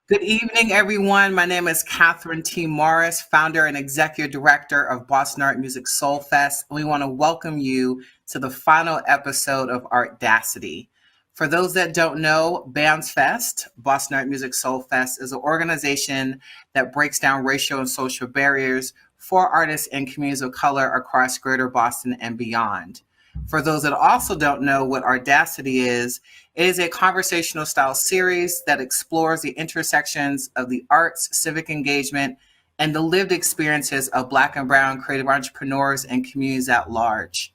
Good evening, everyone. My name is Catherine T. Morris, founder and executive director of Boston Art Music Soul Fest. We want to welcome you to the final episode of ARTDACITY. For those that don't know, BAMS Fest, Boston Art Music Soul Fest, is an organization that breaks down racial and social barriers for artists and communities of color across greater Boston and beyond. For those that also don't know what ARTDACITY is, it is a conversational style series that explores the intersections of the arts, civic engagement, and the lived experiences of Black and Brown creative entrepreneurs and communities at large.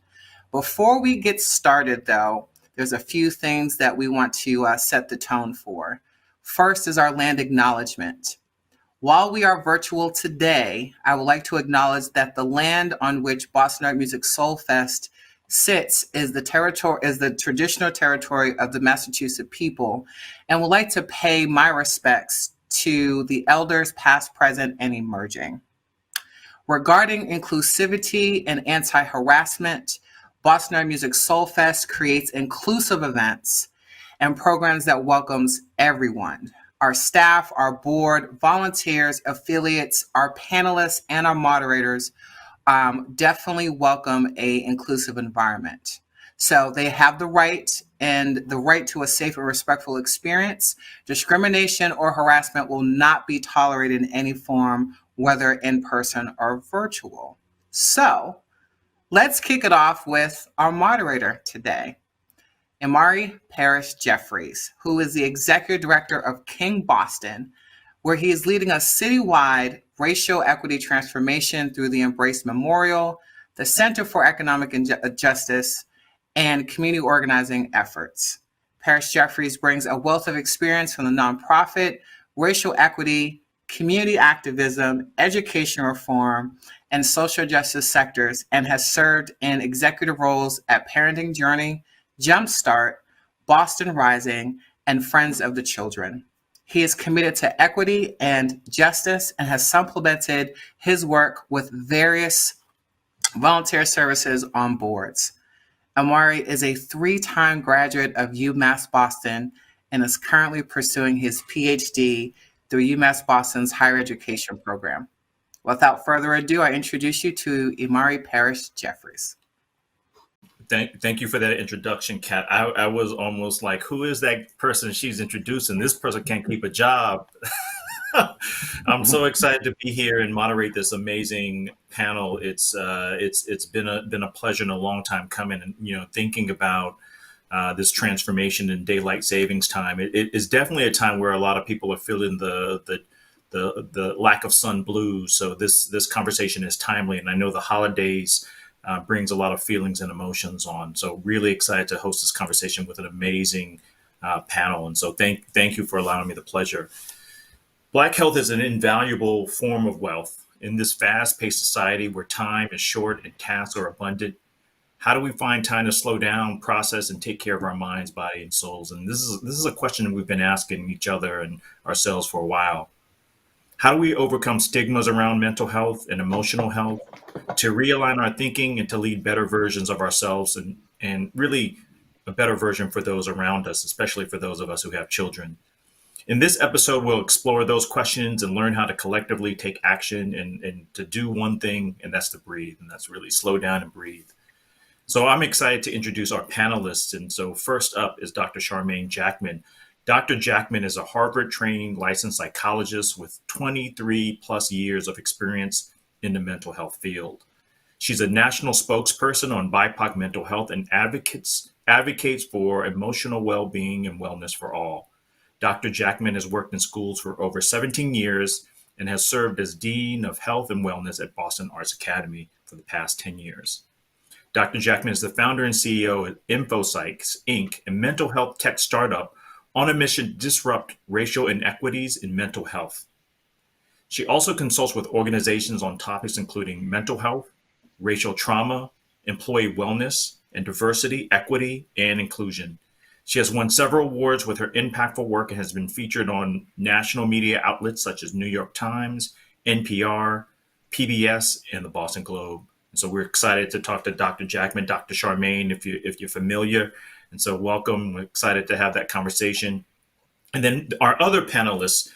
Before we get started, though, there's a few things that we want to set the tone for. First is our land acknowledgement. While we are virtual today, I would like to acknowledge that the land on which Boston Art Music Soul Fest sits is the traditional territory of the Massachusetts people, and would like to pay my respects to the elders past, present, and emerging. Regarding inclusivity and anti-harassment, Boston Art Music Soul Fest creates inclusive events and programs that welcomes everyone. Our staff, our board, volunteers, affiliates, our panelists, and our moderators definitely welcome a inclusive environment. So they have the right to a safe and respectful experience. Discrimination or harassment will not be tolerated in any form, whether in person or virtual. So let's kick it off with our moderator today, Imari Jeffries, who is the executive director of King Boston, where he is leading a citywide racial equity transformation through the Embrace Memorial, the Center for Economic Justice, and community organizing efforts. Paris Jeffries brings a wealth of experience from the nonprofit, racial equity, community activism, education reform, and social justice sectors, and has served in executive roles at Parenting Journey, Jumpstart, Boston Rising, and Friends of the Children. He is committed to equity and justice and has supplemented his work with various volunteer services on boards. Imari is a 3-time graduate of UMass Boston and is currently pursuing his PhD through UMass Boston's higher education program. Without further ado, I introduce you to Imari Jeffries. Thank you for that introduction, Kat. I was almost like, who is that person she's introducing? This person can't keep a job. I'm so excited to be here and moderate this amazing panel. It's been a pleasure and a long time coming. And thinking about this transformation in daylight savings time, it is definitely a time where a lot of people are feeling the lack of sun blues. So this conversation is timely, and I know the holidays brings a lot of feelings and emotions on. So really excited to host this conversation with an amazing panel. And so thank you for allowing me the pleasure. Black health is an invaluable form of wealth. In this fast-paced society where time is short and tasks are abundant, how do we find time to slow down, process, and take care of our minds, body, and souls? And this is a question that we've been asking each other and ourselves for a while. How do we overcome stigmas around mental health and emotional health to realign our thinking and to lead better versions of ourselves and really a better version for those around us, especially for those of us who have children? In this episode, we'll explore those questions and learn how to collectively take action and to do one thing, and that's to breathe, and that's really slow down and breathe. So I'm excited to introduce our panelists. And so first up is Dr. Charmain Jackman. Dr. Jackman is a Harvard-trained licensed psychologist with 23 plus years of experience in the mental health field. She's a national spokesperson on BIPOC mental health and advocates for emotional well-being and wellness for all. Dr. Jackman has worked in schools for over 17 years and has served as Dean of Health and Wellness at Boston Arts Academy for the past 10 years. Dr. Jackman is the founder and CEO of InnoPsych, Inc., a mental health tech startup on a mission to disrupt racial inequities in mental health. She also consults with organizations on topics including mental health, racial trauma, employee wellness, and diversity, equity, and inclusion. She has won several awards with her impactful work and has been featured on national media outlets such as New York Times, NPR, PBS, and the Boston Globe. And so we're excited to talk to Dr. Jackman, Dr. Charmain, if you're familiar. And so welcome. We're excited to have that conversation. And then our other panelists,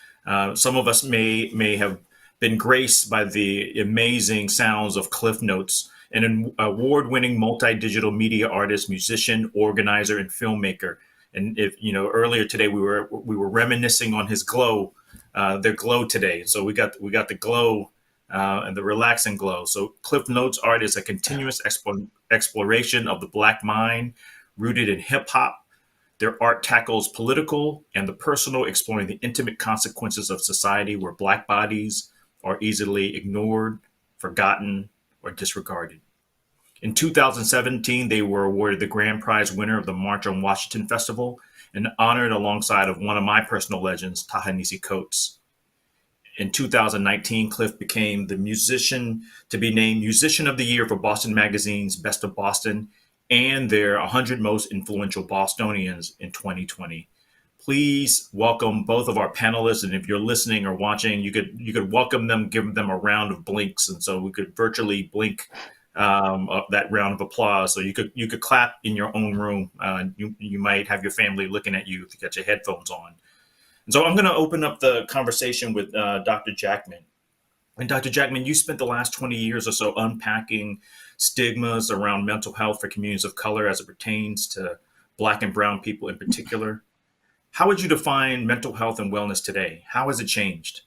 some of us may have been graced by the amazing sounds of Cliff Notes, an award-winning multi-digital media artist, musician, organizer, and filmmaker. And if earlier today we were reminiscing on his glow, their glow today. So we got the glow and the relaxing glow. So Cliff Notes art is a continuous exploration of the Black mind, rooted in hip hop. Their art tackles political and the personal, exploring the intimate consequences of society where Black bodies are easily ignored, forgotten, or disregarded. In 2017, they were awarded the grand prize winner of the March on Washington Festival and honored alongside of one of my personal legends, Ta-Nehisi Coates. In 2019, Cliff became the musician to be named Musician of the Year for Boston Magazine's Best of Boston and their 100 Most Influential Bostonians in 2020. please welcome both of our panelists. And if you're listening or watching, you could welcome them, give them a round of blinks, and so we could virtually blink that round of applause. So you could clap in your own room. You might have your family looking at you if you got your headphones on. And so I'm going to open up the conversation with Dr. Jackman. And Dr. Jackman, you spent the last 20 years or so unpacking stigmas around mental health for communities of color as it pertains to Black and Brown people in particular. How would you define mental health and wellness today? How has it changed?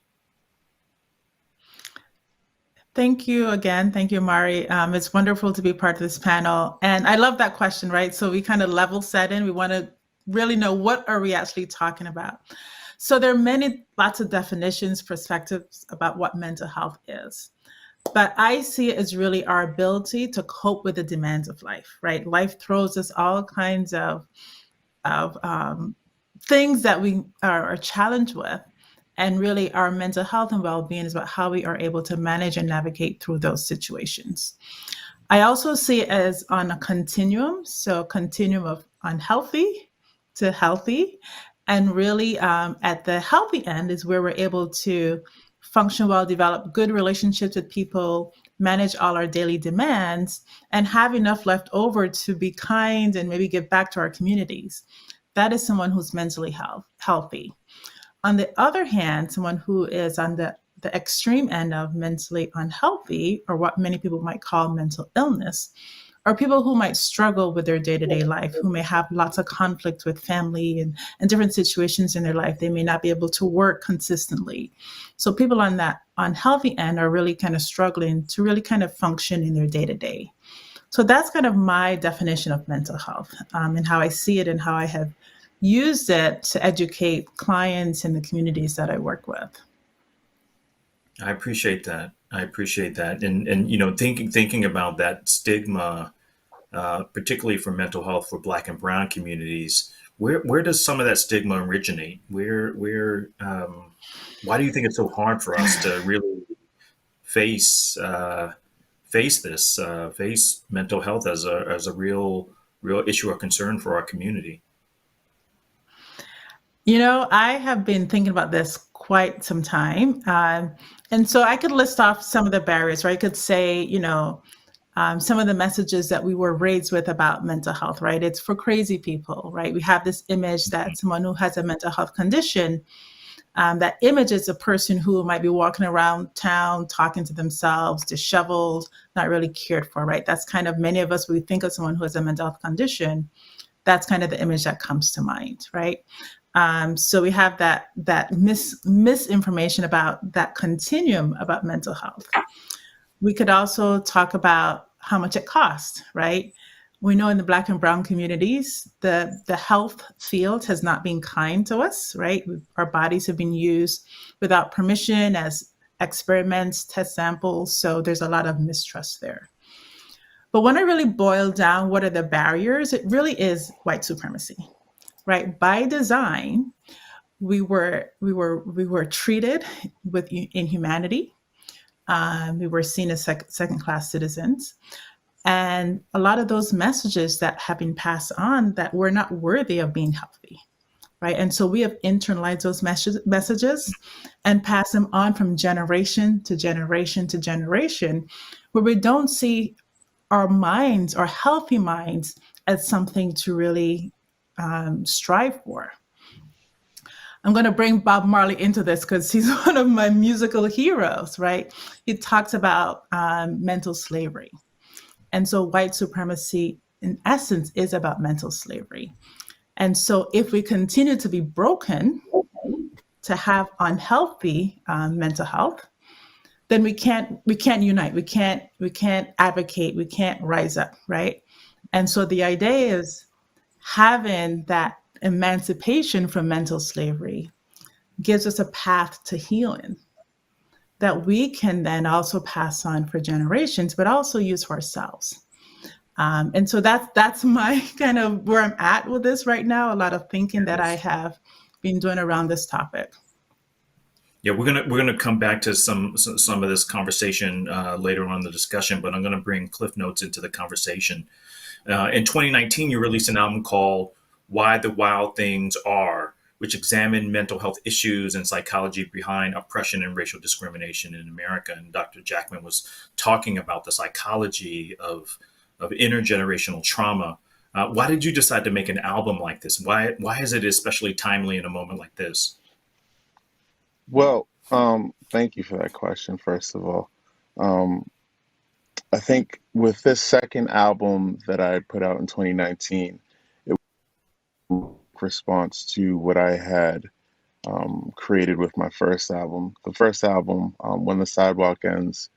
Thank you again. Thank you, Imari. It's wonderful to be part of this panel. And I love that question, right? So we kind of level set in. We want to really know, what are we actually talking about? So there are lots of definitions, perspectives about what mental health is. But I see it as really our ability to cope with the demands of life, right? Life throws us all kinds of things that we are challenged with. And really, our mental health and well-being is about how we are able to manage and navigate through those situations. I also see it as on a continuum, so continuum of unhealthy to healthy. And really, at the healthy end is where we're able to function well, develop good relationships with people, manage all our daily demands, and have enough left over to be kind and maybe give back to our communities. That is someone who's mentally healthy. On the other hand, someone who is on the extreme end of mentally unhealthy, or what many people might call mental illness, are people who might struggle with their day-to-day life, who may have lots of conflict with family and different situations in their life. They may not be able to work consistently. So people on that unhealthy end are really kind of struggling to really kind of function in their day-to-day. So that's kind of my definition of mental health, and how I see it and how I have used it to educate clients in the communities that I work with. I appreciate that. And thinking about that stigma, particularly for mental health for Black and Brown communities, where does some of that stigma originate? Why do you think it's so hard for us to really face mental health as a real issue or concern for our community? I have been thinking about this quite some time. And so I could list off some of the barriers, right? I could say, some of the messages that we were raised with about mental health, right? It's for crazy people, right? We have this image that someone who has a mental health condition, that image is a person who might be walking around town, talking to themselves, disheveled, not really cared for, right? That's kind of, many of us, when we think of someone who has a mental health condition, that's kind of the image that comes to mind, right? So we have that misinformation about that continuum about mental health. We could also talk about how much it costs, right? We know in the Black and Brown communities, the health field has not been kind to us, right? Our bodies have been used without permission as experiments, test samples. So there's a lot of mistrust there. But when I really boil down what are the barriers, it really is white supremacy, right? By design, we were treated with inhumanity. We were seen as second-class citizens. And a lot of those messages that have been passed on that we're not worthy of being healthy, right? And so we have internalized those messages and pass them on from generation to generation to generation, where we don't see our minds, our healthy minds, as something to really strive for. I'm going to bring Bob Marley into this because he's one of my musical heroes, right? He talks about mental slavery. And so white supremacy, in essence, is about mental slavery. And so if we continue to be broken, to have unhealthy mental health, then we can't unite, we can't advocate, we can't rise up, right? And so the idea is having that emancipation from mental slavery gives us a path to healing that we can then also pass on for generations, but also use for ourselves. And so that's my kind of where I'm at with this right now. A lot of thinking that I have been doing around this topic. Yeah, we're gonna come back to some of this conversation later on in the discussion, but I'm gonna bring Cliff Notes into the conversation. In 2019, you released an album called "Why the Wild Things Are," which examined mental health issues and psychology behind oppression and racial discrimination in America. And Dr. Jackman was talking about the psychology of intergenerational trauma. Why did you decide to make an album like this? Why is it especially timely in a moment like this? Well, thank you for that question, first of all. Um, I think with this second album that I put out in 2019, it was a response to what I had created with my first album. The first album, When the Sidewalk Ends,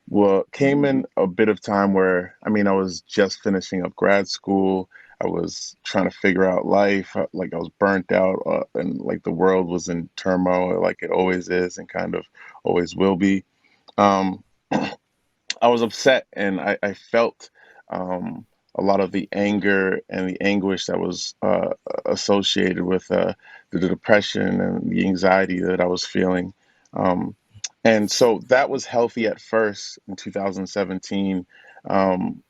well, came in a bit of time where, I mean, I was just finishing up grad school. I was trying to figure out life. Like I was burnt out, and like the world was in turmoil, like it always is, and kind of always will be. Um, I was upset, and I felt a lot of the anger and the anguish that was associated with the depression and the anxiety that I was feeling. Um, and so that was healthy at first in 2017. Um,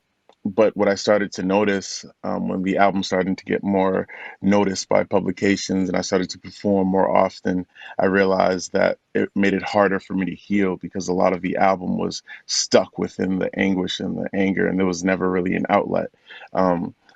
but what I started to notice when the album started to get more noticed by publications and I started to perform more often, I realized that it made it harder for me to heal because a lot of the album was stuck within the anguish and the anger, and there was never really an outlet.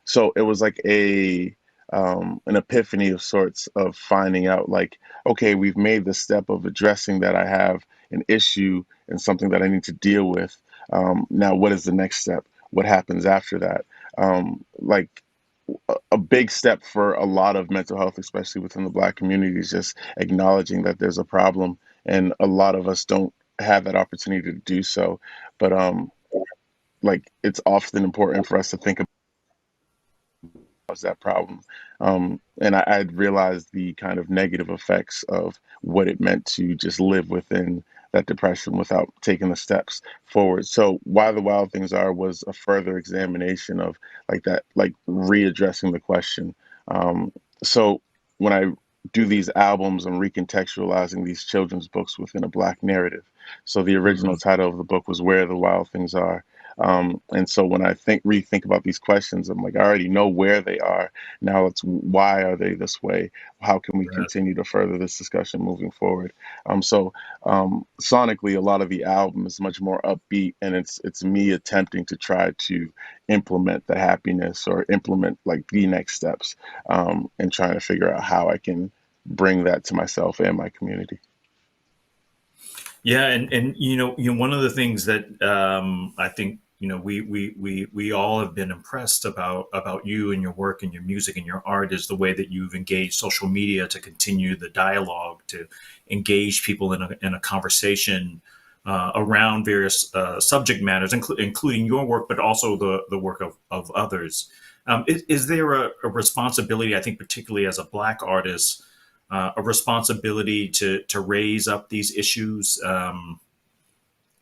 So it was like a an epiphany of sorts of finding out like, okay, we've made the step of addressing that I have an issue and something that I need to deal with. Now, what is the next step? What happens after that? Like a big step for a lot of mental health, especially within the Black community, is just acknowledging that there's a problem, and a lot of us don't have that opportunity to do so. But like it's often important for us to think was that problem. And I had realized the kind of negative effects of what it meant to just live within that depression without taking the steps forward. So Why the Wild Things Are was a further examination of like that, like readdressing the question. So when I do these albums, I'm recontextualizing these children's books within a Black narrative. So the original Mhm. title of the book was Where the Wild Things Are. And so when I rethink about these questions, I'm like, I already know where they are. Now it's why are they this way? How can we Right. continue to further this discussion moving forward? Sonically, a lot of the album is much more upbeat, and it's me attempting to try to implement the happiness or implement like the next steps, and trying to figure out how I can bring that to myself and my community. Yeah, and one of the things that I think we all have been impressed about you and your work and your music and your art is the way that you've engaged social media to continue the dialogue, to engage people in a conversation around various subject matters, including your work, but also the work of others. Is there a responsibility, I think, particularly as a Black artist, a responsibility to raise up these issues?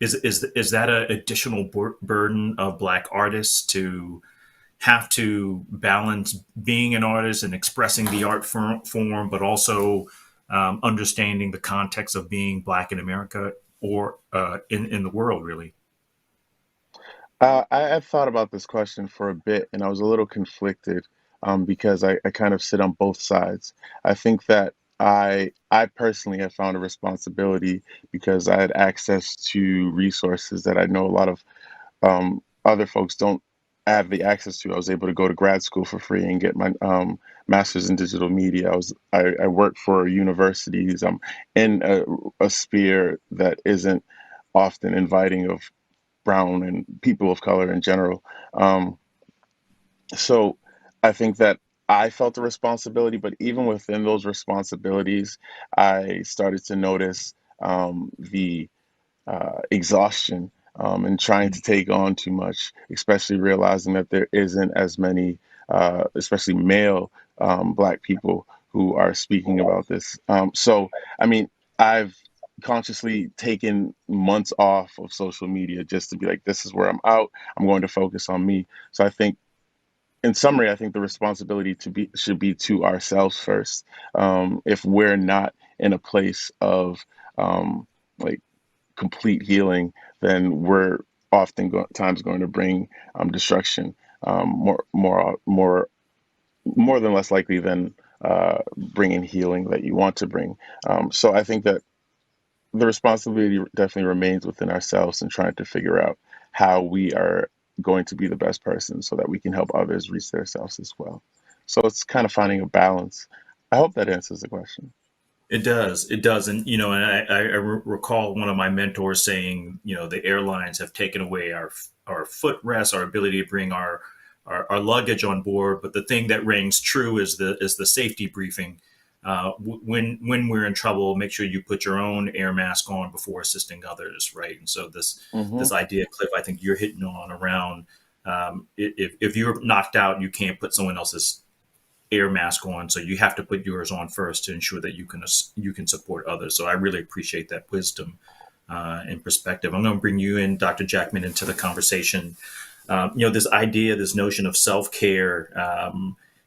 Is that an additional burden of Black artists to have to balance being an artist and expressing the art form, but also understanding the context of being Black in America or in the world, really? I've thought about this question for a bit, and I was a little conflicted because I kind of sit on both sides. I think that I personally have found a responsibility because I had access to resources that I know a lot of other folks don't have the access to. I was able to go to grad school for free and get my master's in digital media. I work for universities. I'm in a sphere that isn't often inviting of brown and people of color in general. Um, so I think that I felt a responsibility, but even within those responsibilities, I started to notice the exhaustion and trying to take on too much, especially realizing that there isn't as many, especially male Black people who are speaking about this. I mean, I've consciously taken months off of social media just to be like, this is where I'm out. I'm going to focus on me. So I think, in summary, I think the responsibility to be should be to ourselves first. If we're not in a place of like complete healing, then we're often times going to bring destruction more than less likely than bring in healing that you want to bring. So I think that the responsibility definitely remains within ourselves and trying to figure out how we are going to be the best person so that we can help others reach their selves as well. So it's kind of finding a balance. I hope that answers the question. It does. It does. And, and I recall one of my mentors saying, the airlines have taken away our footrest, our ability to bring our luggage on board. But the thing that rings true is the safety briefing. When we're in trouble, make sure you put your own air mask on before assisting others, right? And so this idea, Cliff, I think you're hitting on around if you're knocked out, you can't put someone else's air mask on, so you have to put yours on first to ensure that you can support others. So I really appreciate that wisdom and perspective. I'm going to bring you in, Dr. Jackman, into the conversation. This idea, this notion of self-care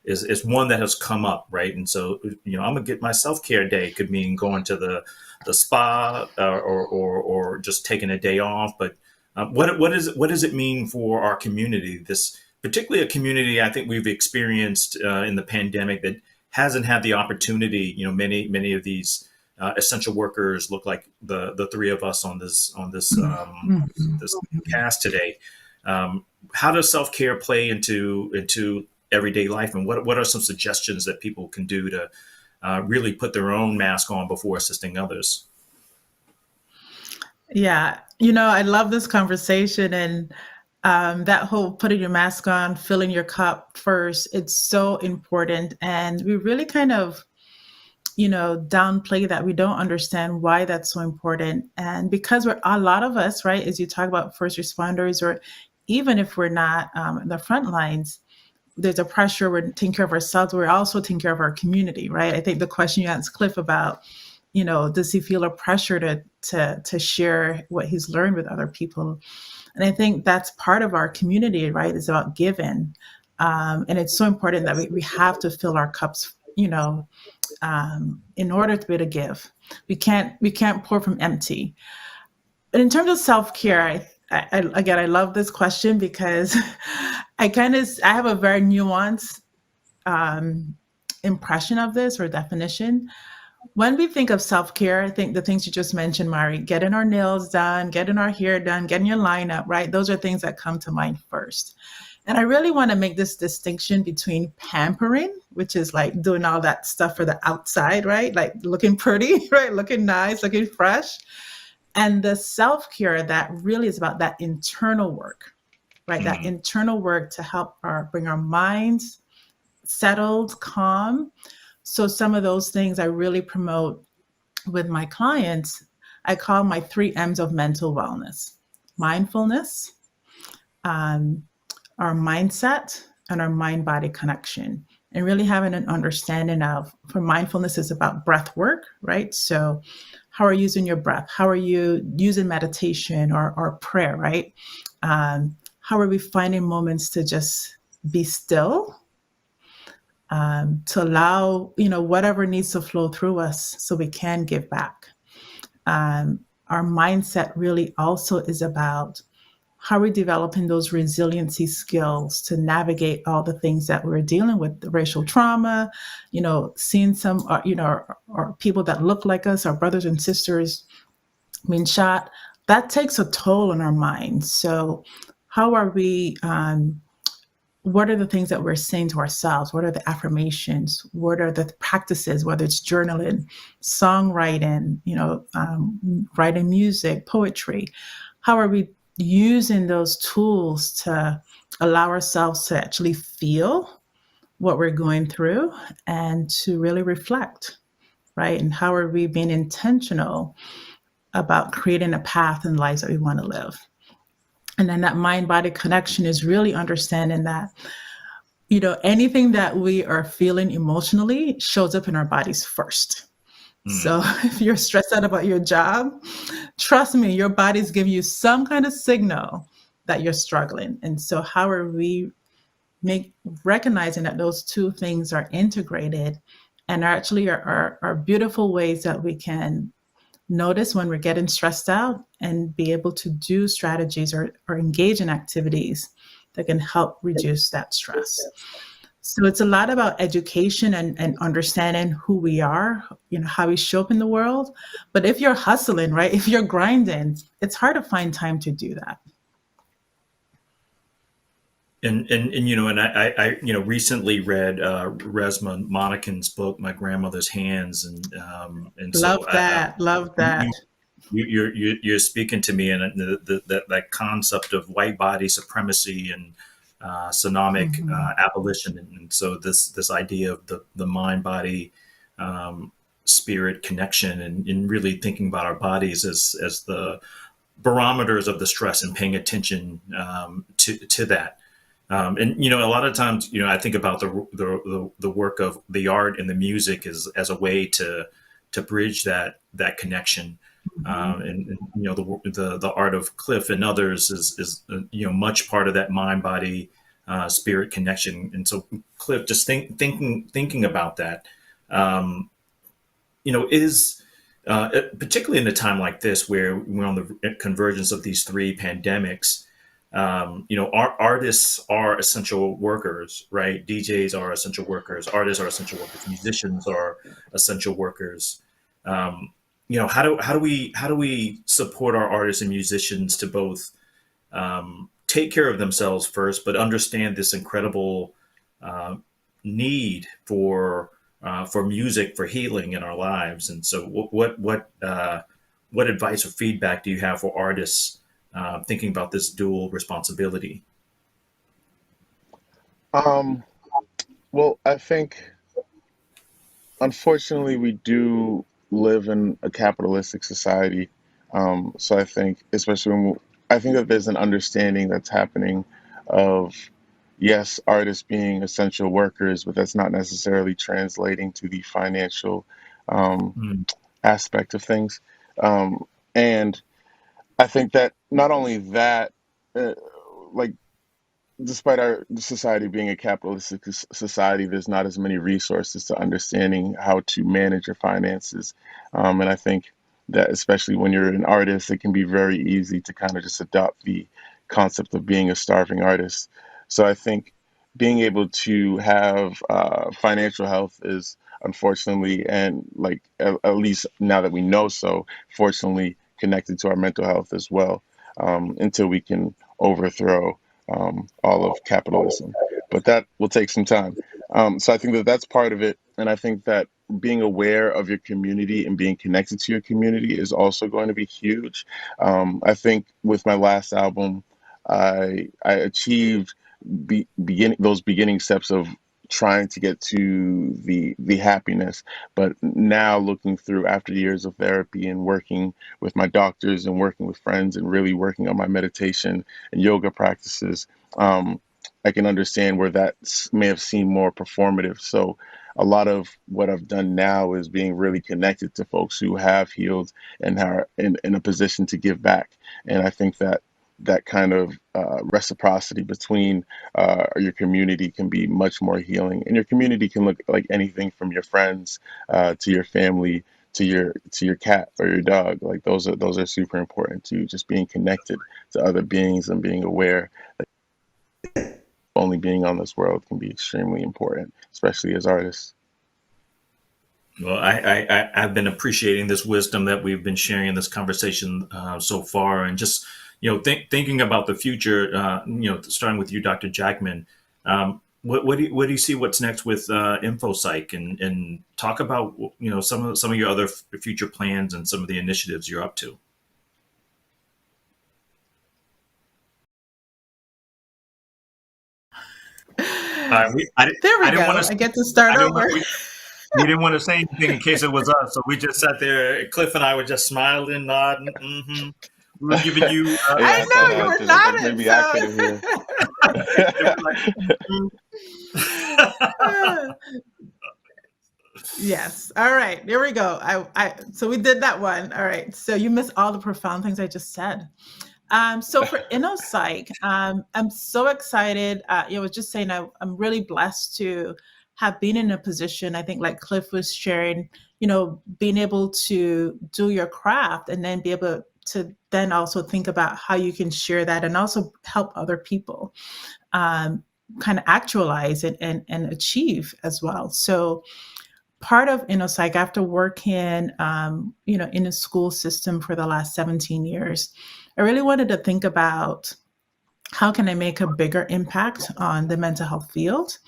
is one that has come up, right? And so, I'm gonna get my self-care day. Could mean going to the spa or just taking a day off. But what does it mean for our community? This particularly a community I think we've experienced in the pandemic that hasn't had the opportunity. Many of these essential workers look like the three of us on this this cast today. How does self-care play into everyday life, and what are some suggestions that people can do to really put their own mask on before assisting others? Yeah, I love this conversation, and that whole putting your mask on, filling your cup first, it's so important. And we really kind of, downplay that. We don't understand why that's so important. And because a lot of us, right, as you talk about first responders, or even if we're not in the front lines, there's a pressure. We're taking care of ourselves. We're also taking care of our community, right? I think the question you asked Cliff about, does he feel a pressure to share what he's learned with other people? And I think that's part of our community, right? It's about giving. And it's so important that we have to fill our cups, in order to be able to give. We can't pour from empty. And in terms of self-care, I love this question because I have a very nuanced impression of this, or definition. When we think of self-care, I think the things you just mentioned, Mari, getting our nails done, getting our hair done, getting your lineup, right? Those are things that come to mind first. And I really want to make this distinction between pampering, which is like doing all that stuff for the outside, right? Like looking pretty, right? Looking nice, looking fresh. And the self-care that really is about that internal work, right? That internal work to help bring our minds settled, calm. So some of those things I really promote with my clients, I call my 3 M's of mental wellness: mindfulness, our mindset, and our mind-body connection. And really having an understanding of, for mindfulness is about breath work, right? So how are you using your breath? How are you using meditation or prayer, right? How are we finding moments to just be still, to allow, whatever needs to flow through us so we can give back. Our mindset really also is about how we're developing those resiliency skills to navigate all the things that we're dealing with, the racial trauma, seeing some, or people that look like us, our brothers and sisters being shot. That takes a toll on our minds. So how are we, what are the things that we're saying to ourselves? What are the affirmations? What are the practices, whether it's journaling, songwriting, writing music, poetry? How are we using those tools to allow ourselves to actually feel what we're going through and to really reflect, right? And how are we being intentional about creating a path in lives that we want to live? And then that mind-body connection is really understanding that, anything that we are feeling emotionally shows up in our bodies first. So if you're stressed out about your job, trust me, your body's giving you some kind of signal that you're struggling. And so how are we recognizing that those two things are integrated and actually are beautiful ways that we can notice when we're getting stressed out and be able to do strategies or engage in activities that can help reduce that stress. So it's a lot about education and understanding who we are, how we show up in the world. But if you're hustling, right, if you're grinding, it's hard to find time to do that. And I recently read Resma Monacan's book, My Grandmother's Hands, and so Love that. Love that. you're speaking to me, and that concept of white body supremacy and sonomic abolition, and so this idea of the mind body spirit connection, and really thinking about our bodies as the barometers of the stress and paying attention to that. And a lot of times, I think about the work of the art and the music as a way to bridge that connection. And the art of Cliff and others is much part of that mind body spirit connection. And so Cliff, just thinking about that, is particularly in a time like this where we're on the convergence of these three pandemics. Our artists are essential workers, right? DJs are essential workers. Artists are essential workers. Musicians are essential workers. How do we support our artists and musicians to both take care of themselves first, but understand this incredible need for music, for healing in our lives? And so, what advice or feedback do you have for artists thinking about this dual responsibility? Well, I think, unfortunately, we do live in a capitalistic society. So I think, especially I think that there's an understanding that's happening of, yes, artists being essential workers, but that's not necessarily translating to the financial aspect of things. And I think that not only that, like, despite our society being a capitalistic society, there's not as many resources to understanding how to manage your finances. And I think that especially when you're an artist, it can be very easy to kind of just adopt the concept of being a starving artist. So I think being able to have financial health is unfortunately, and like at least now that we know so, fortunately connected to our mental health as well, until we can overthrow all of capitalism. But that will take some time. So I think that that's part of it. And I think that being aware of your community and being connected to your community is also going to be huge. I think with my last album, I achieved those beginning steps of trying to get to the happiness. But now looking through after years of therapy and working with my doctors and working with friends and really working on my meditation and yoga practices, I can understand where that may have seemed more performative. So a lot of what I've done now is being really connected to folks who have healed and are in a position to give back. And I think that that kind of reciprocity between your community can be much more healing. And your community can look like anything from your friends to your family to your cat or your dog. Like those are super important too. Just being connected to other beings and being aware that only being on this world can be extremely important, especially as artists. Well, I've been appreciating this wisdom that we've been sharing in this conversation so far, and just thinking about the future. Starting with you, Dr. Jackman. What do you see what's next with InfoPsych, and talk about some of your other future plans and some of the initiatives you're up to. There we go. I get to start over. We didn't want to say anything in case it was us, so we just sat there. Cliff and I were just smiling, nodding. Mm-hmm. We were giving you. I know you were nodding. Maybe so. I could hear. Yes. All right. There we go. So we did that one. All right. So you missed all the profound things I just said. So for InnoPsych, I'm so excited. I was just saying I'm really blessed to have been in a position, I think like Cliff was sharing, being able to do your craft and then be able to then also think about how you can share that and also help other people. kind of actualize it and achieve as well. So part of InnoPsych, after working, in a school system for the last 17 years, I really wanted to think about how can I make a bigger impact on the mental health field.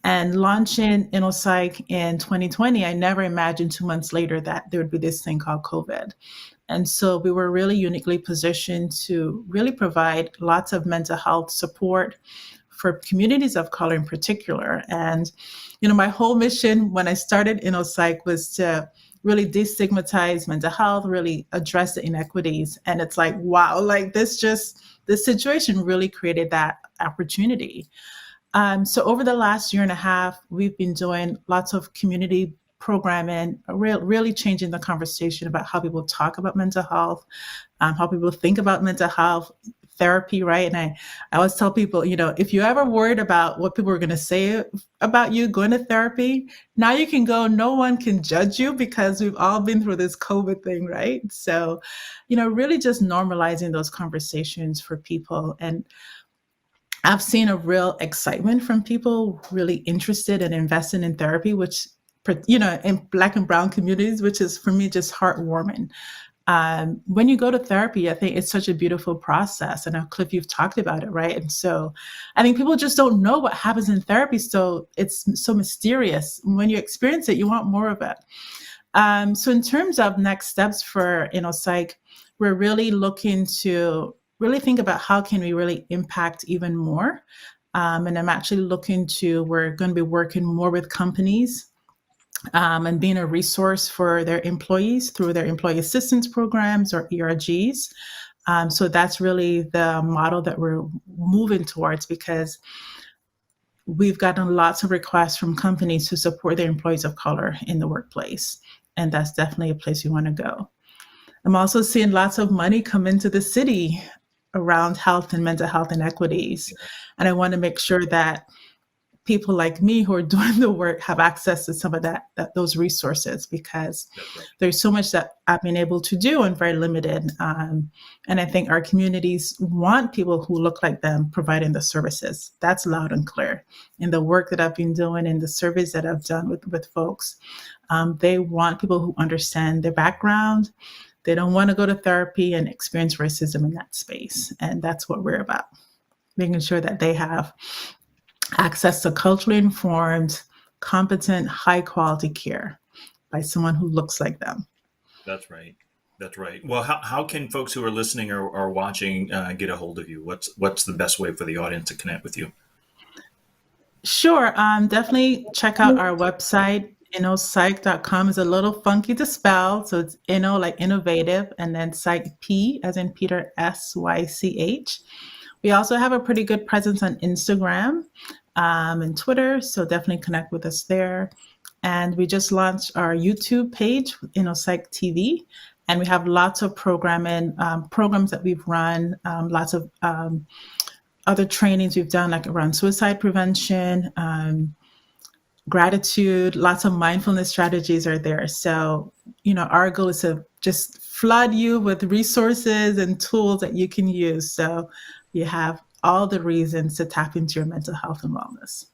And launching InnoPsych in 2020, I never imagined 2 months later that there would be this thing called COVID. And so we were really uniquely positioned to really provide lots of mental health support for communities of color in particular. And, my whole mission when I started InnoPsych was to really destigmatize mental health, really address the inequities. And it's like, wow, like this situation really created that opportunity. So over the last year and a half, we've been doing lots of community programming, really changing the conversation about how people talk about mental health, how people think about mental health, therapy, right? And I always tell people, if you ever worried about what people are going to say about you going to therapy, now you can go. No one can judge you because we've all been through this COVID thing, right? So, really just normalizing those conversations for people. And I've seen a real excitement from people really interested and investing in therapy, which, in Black and Brown communities, which is for me just heartwarming. When you go to therapy, I think it's such a beautiful process. And Cliff, you've talked about it, right? And so I think people just don't know what happens in therapy. So it's so mysterious. When you experience it, you want more of it. So in terms of next steps for InnoPsych, we're really looking to really think about how can we really impact even more. And I'm actually we're going to be working more with companies and being a resource for their employees through their employee assistance programs or ERGs. So that's really the model that we're moving towards, because we've gotten lots of requests from companies to support their employees of color in the workplace. And that's definitely a place we want to go. I'm also seeing lots of money come into the city around health and mental health inequities. And I want to make sure that people like me who are doing the work have access to some of those resources, because there's so much that I've been able to do and very limited. And I think our communities want people who look like them providing the services. That's loud and clear. In the work that I've been doing, in the surveys that I've done with folks, they want people who understand their background. They don't want to go to therapy and experience racism in that space. And that's what we're about, making sure that they have access to culturally informed, competent, high-quality care by someone who looks like them. That's right. That's right. Well, how can folks who are listening or watching get a hold of you? What's the best way for the audience to connect with you? Sure. Definitely check out our website. InnoPsych.com is a little funky to spell. So it's Inno like innovative, and then Psych P as in Peter, SYCH. We also have a pretty good presence on Instagram and Twitter. So definitely connect with us there. And we just launched our YouTube page, InnoPsych TV. And we have lots of programs that we've run, lots of other trainings we've done, like around suicide prevention, gratitude, lots of mindfulness strategies are there. So, our goal is to just flood you with resources and tools that you can use. So you have all the reasons to tap into your mental health and wellness.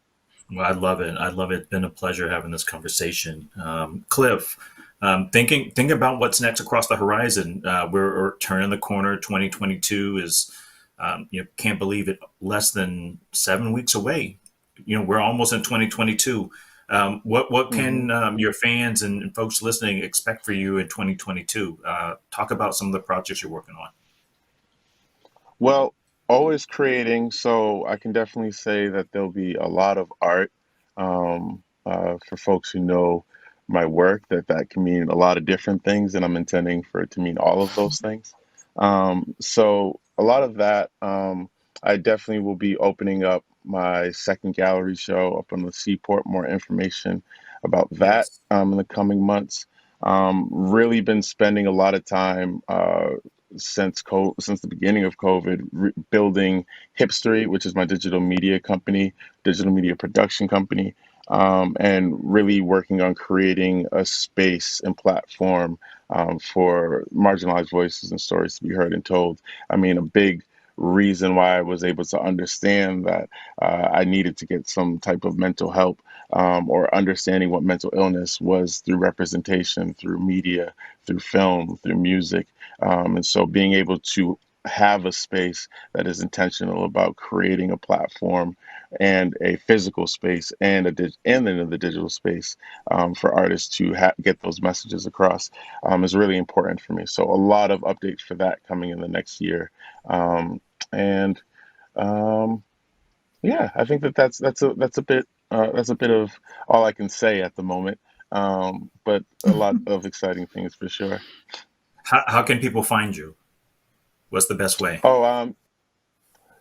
Well, I love it. It's been a pleasure having this conversation. Cliff, thinking about what's next across the horizon. We're turning the corner. 2022 is, can't believe it, less than 7 weeks away. We're almost in 2022. What can your fans and folks listening expect for you in 2022? Talk about some of the projects you're working on. Well, always creating, so I can definitely say that there'll be a lot of art for folks who know my work, that can mean a lot of different things, and I'm intending for it to mean all of those things. So a lot of that, I definitely will be opening up my second gallery show up on the Seaport. More information about that in the coming months. Really been spending a lot of time since the beginning of COVID, building Hipstery, which is my digital media production company, and really working on creating a space and platform for marginalized voices and stories to be heard and told. I mean, a big reason why I was able to understand that I needed to get some type of mental help, or understanding what mental illness was through representation, through media, through film, through music. And so being able to have a space that is intentional about creating a platform and a physical space and and then the digital space, for artists to get those messages across, is really important for me. So a lot of updates for that coming in the next year. And um, yeah, I think that's a bit of all I can say at the moment. But a lot of exciting things for sure. How can people find you? What's the best way? Oh,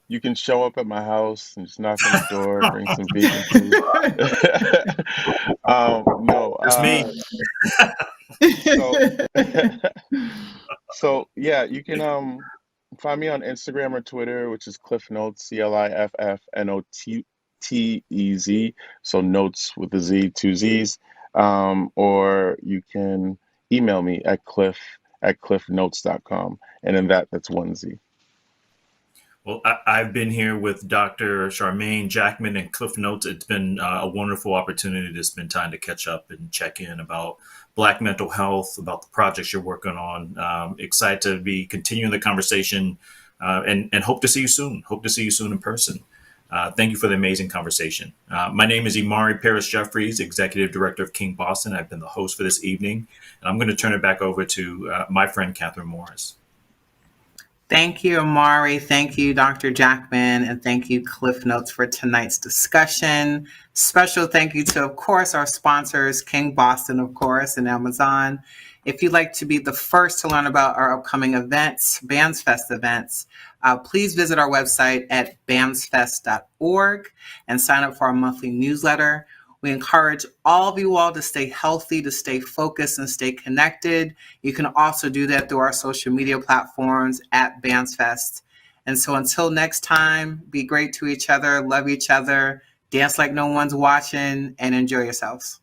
you can show up at my house and just knock on the door, bring some vegan food. No, That's me. so so yeah, you can find me on Instagram or Twitter, which is Cliff Notes, CliffNotez. So notes with a Z, two Z's. Or you can email me at cliffnotes.com. And then that's one Z. Well, I've been here with Dr. Charmain, Jackman, and Cliff Notes. It's been a wonderful opportunity to spend time to catch up and check in about Black mental health, about the projects you're working on. Excited to be continuing the conversation, and hope to see you soon. Hope to see you soon in person. Thank you for the amazing conversation. My name is Imari Paris Jeffries, Executive Director of King Boston. I've been the host for this evening, and I'm going to turn it back over to my friend, Catherine Morris. Thank you, Amari. Thank you, Dr. Jackman. And thank you, Cliff Notes, for tonight's discussion. Special thank you to, of course, our sponsors, King Boston, of course, and Amazon. If you'd like to be the first to learn about our upcoming events, BAMSFest events, please visit our website at bamsfest.org and sign up for our monthly newsletter. We encourage all of you all to stay healthy, to stay focused, and stay connected. You can also do that through our social media platforms at BAMSFest. And so until next time, be great to each other, love each other, dance like no one's watching, and enjoy yourselves.